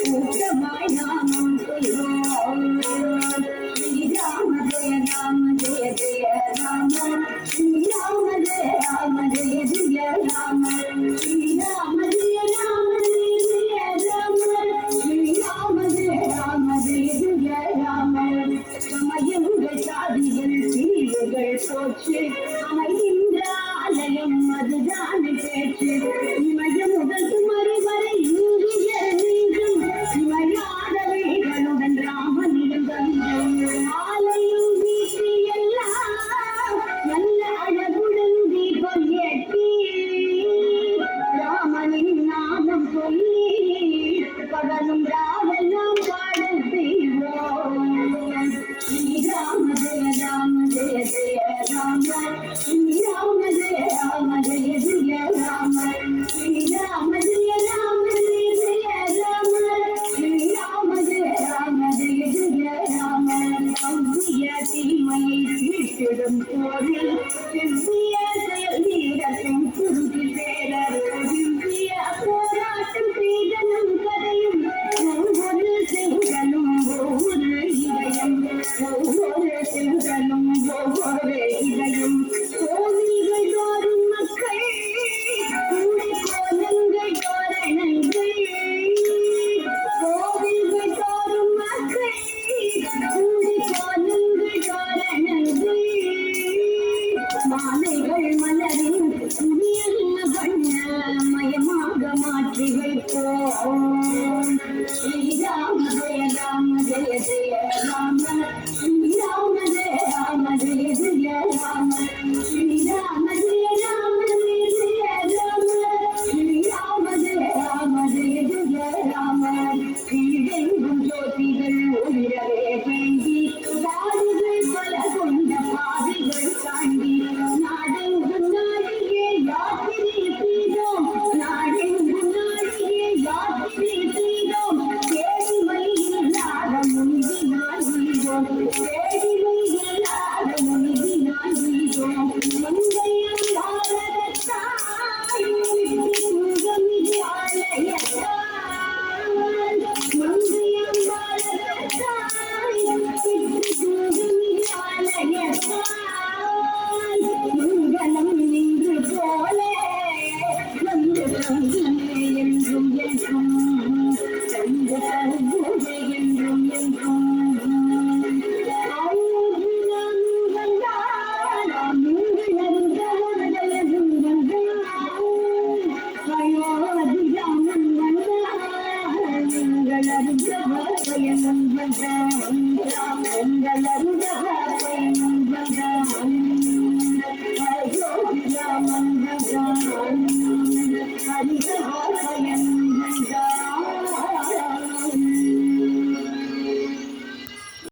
கூட்டமாய் நாமம் சொல்வோம். ஸ்ரீராம ஜெய ராம ஜெய ஜெய ராம, ஸ்ரீராம ஜெய ராம ஜெய ஜெய ராம, ஸ்ரீராம ஜெய ராம ஜெய ஜெய ராம, ஸ்ரீராம ஜெய ராம ஜெய ஜெய ராம. சமயங்கள் சாதிகள் பிரிவுகள் போச்சு, அமைகின்ற ஆலயம் அதுதான் பேச்சு. இமய முதல் குமரி வரை நீங்கும் இமையாதவைகளுடன் ராமனிடம் ஆலயம் வீசி எல்லாம் நல்ல அழகுடன் தீபம் ஏற்றி ராமனின் நாமம் சொல்லி பகலும் ராமெல்லாம் பாடல் செய்வோம். ஸ்ரீராம ஜெய ராம ஜெய ஜெய ராம, ஸ்ரீராம ஜெய ராம ஜெய ஜெய ராம, ஸ்ரீராம ஜெய ராம ஜெய ஜெய ராம, ஸ்ரீராம ஜெய ராம ஜெய ஜெய ராம. அவ்விய தீமையை தீர்த்திடும் போரில் செவ்விய செயல் வீரத்தின் குருதி சேரர் திவ்ய போராட்டம் செய்தனும் கதையும் ஒவ்வொரு செங்கலும் ஒவ்வொரு இதயம், ஒவ்வொரு செங்கலும் ஒவ்வொரு இதயம். கோவில்கள் தோறும் மக்கள் கூடி கோலங்கள் தோரணங்கள், கோவில்கள் தோறும் மக்கள் கூடி கோலங்கள் தோரணங்கள். மாலைகள் மலரின் புதியல் வண்ண மயமாக மாற்றி வைப்போம். ஸ்ரீராம ஜெய ராம ஜெய ஜெய ராம, ஸ்ரீராம ஜெய ராம ஜெய ஜெய ராம, ஸ்ரீராம ஜெய ராம ஜெய ஜெய ராம, ஸ்ரீராம ஜெய ராம ஜெய ஜெய ராம. கீழெங்கும் ஜோதிகள் ஒளிரவே வேண்டி சாதிகள் பல கொண்ட பாதைகள் தாண்டி நாடெங்கும் நாடியே யாத்திரை செய்தோம், நாடெங்கும் நாடியே யாத்திரை செய்தோம். தேடிமை இல்லாத முனிதினால் வீதோம், தேடிமை இல்லாத முனிதினால் வீதோம். மங்கையம் பாரதத்தாய் சுகமிகு ஆலயத்தாய், மங்கையம் பாரதத்தாய் சுகமிகு ஆலயத்தாய். மங்களம் நின்று போலே வந்து தங்குமே என்றும் என்றும், தந்து தங்குமே என்றும் என்றும். ராமன்